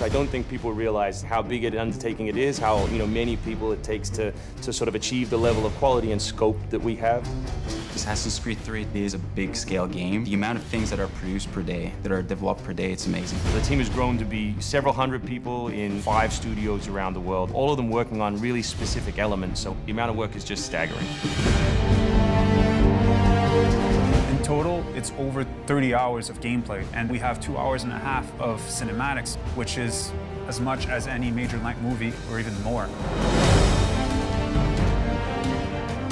I don't think people realize how big an undertaking it is, how many people it takes to sort of achieve the level of quality and scope that we have. Assassin's Creed 3 is a big-scale game. The amount of things that are produced per day, that are developed per day, it's amazing. The team has grown to be several hundred people in 5 studios around the world, all of them working on really specific elements, so the amount of work is just staggering. In total, it's over 30 hours of gameplay, and we have 2.5 hours of cinematics, which is as much as any major length movie, or even more.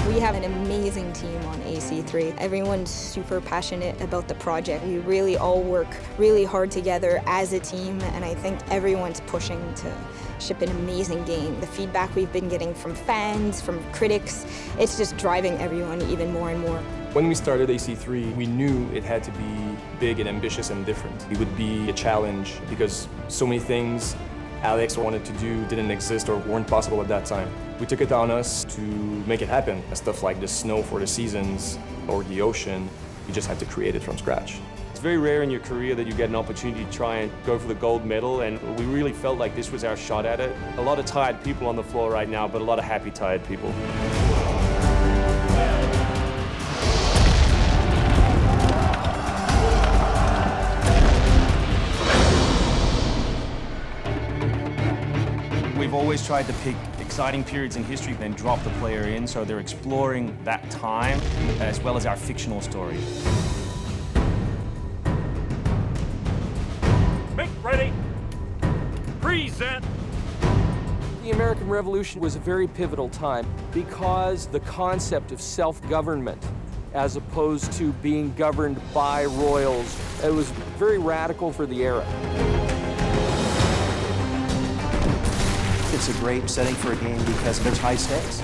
We have an amazing team on AC3. Everyone's super passionate about the project. We really all work really hard together as a team, and I think everyone's pushing to ship an amazing game. The feedback we've been getting from fans, from critics, it's just driving everyone even more and more. When we started AC3, we knew it had to be big and ambitious and different. It would be a challenge because so many things Alex wanted to do didn't exist or weren't possible at that time. We took it on us to make it happen. Stuff like the snow for the seasons or the ocean, you just had to create it from scratch. It's very rare in your career that you get an opportunity to try and go for the gold medal, and we really felt like this was our shot at it. A lot of tired people on the floor right now, but a lot of happy, tired people. We've always tried to pick exciting periods in history and drop the player in, so they're exploring that time as well as our fictional story. Make ready. Present. The American Revolution was a very pivotal time because the concept of self-government as opposed to being governed by royals, it was very radical for the era. It's a great setting for a game because there's high stakes.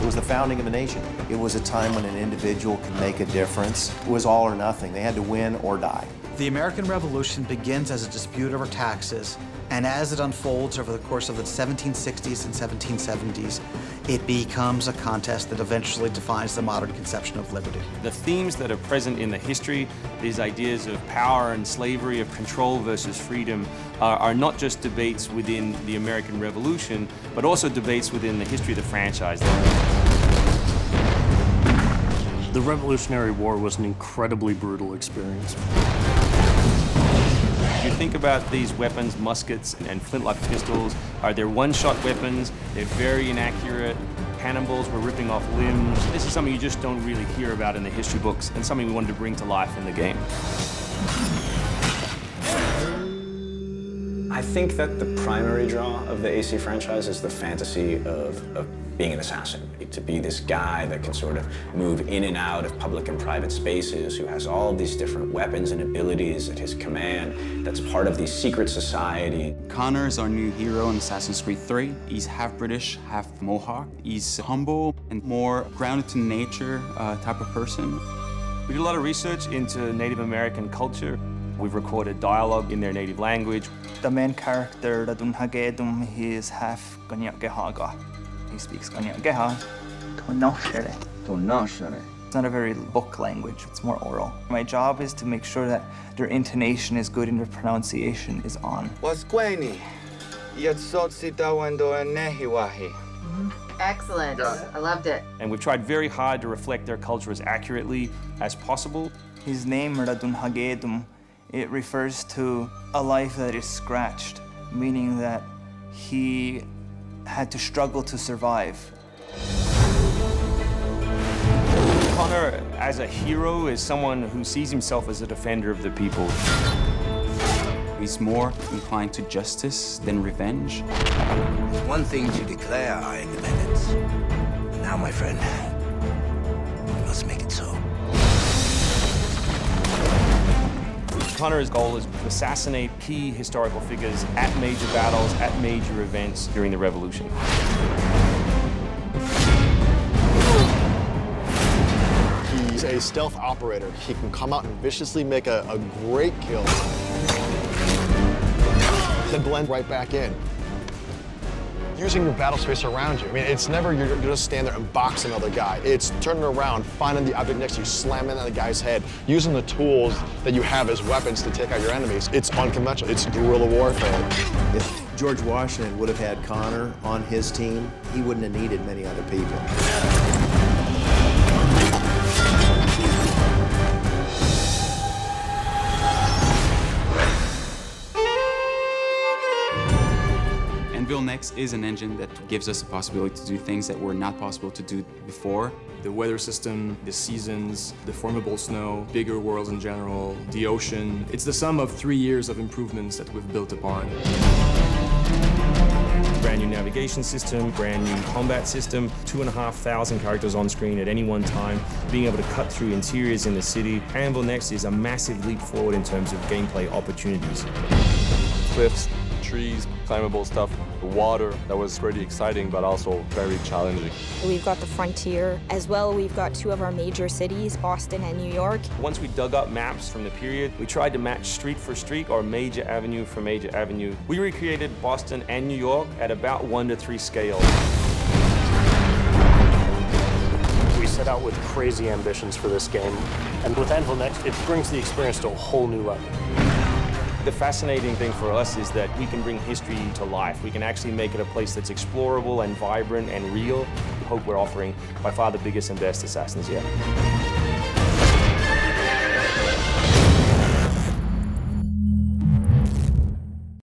It was the founding of a nation. It was a time when an individual could make a difference. It was all or nothing. They had to win or die. The American Revolution begins as a dispute over taxes, and as it unfolds over the course of the 1760s and 1770s, it becomes a contest that eventually defines the modern conception of liberty. The themes that are present in the history, these ideas of power and slavery, of control versus freedom, are not just debates within the American Revolution, but also debates within the history of the franchise. The Revolutionary War was an incredibly brutal experience. You think about these weapons, muskets and flintlock pistols, they're one-shot weapons, they're very inaccurate. Cannonballs were ripping off limbs. This is something you just don't really hear about in the history books and something we wanted to bring to life in the game. I think that the primary draw of the AC franchise is the fantasy of being an assassin. To be this guy that can sort of move in and out of public and private spaces, who has all of these different weapons and abilities at his command, that's part of the secret society. Connor is our new hero in Assassin's Creed 3. He's half British, half Mohawk. He's humble and more grounded to nature type of person. We did a lot of research into Native American culture. We've recorded dialogue in their native language. The main character, Radunhagedum, he is half Ganyagehaga. He speaks Ganyageha. It's not a very book language, it's more oral. My job is to make sure that their intonation is good and their pronunciation is on. Excellent. I loved it. And we've tried very hard to reflect their culture as accurately as possible. His name, Radunhagedum, it refers to a life that is scratched, meaning that he had to struggle to survive. Connor, as a hero, is someone who sees himself as a defender of the people. He's more inclined to justice than revenge. It's one thing to declare our independence. But now, my friend, we must make it so. Connor's goal is to assassinate key historical figures at major battles, at major events during the Revolution. He's a stealth operator. He can come out and viciously make a great kill, then blend right back in. using your battle space around you. I mean, it's never you're just stand there and box another guy. It's turning around, finding the object next to you, slamming on the guy's head, using the tools that you have as weapons to take out your enemies. It's unconventional. It's guerrilla warfare. If George Washington would have had Connor on his team, he wouldn't have needed many other people. Anvil Next is an engine that gives us the possibility to do things that were not possible to do before. The weather system, the seasons, the formable snow, bigger worlds in general, the ocean. It's the sum of 3 years of improvements that we've built upon. Brand new navigation system, brand new combat system, 2,500 characters on screen at any one time, being able to cut through interiors in the city. Anvil Next is a massive leap forward in terms of gameplay opportunities. Cliffs, trees, climbable stuff, the water, that was pretty exciting but also very challenging. We've got the frontier as well. We've got two of our major cities, Boston and New York. Once we dug up maps from the period, we tried to match street for street or major avenue for major avenue. We recreated Boston and New York at about 1:3 scale. We set out with crazy ambitions for this game, and with Anvil Next, it brings the experience to a whole new level. The fascinating thing for us is that we can bring history to life. We can actually make it a place that's explorable and vibrant and real. We hope we're offering by far the biggest and best Assassins yet.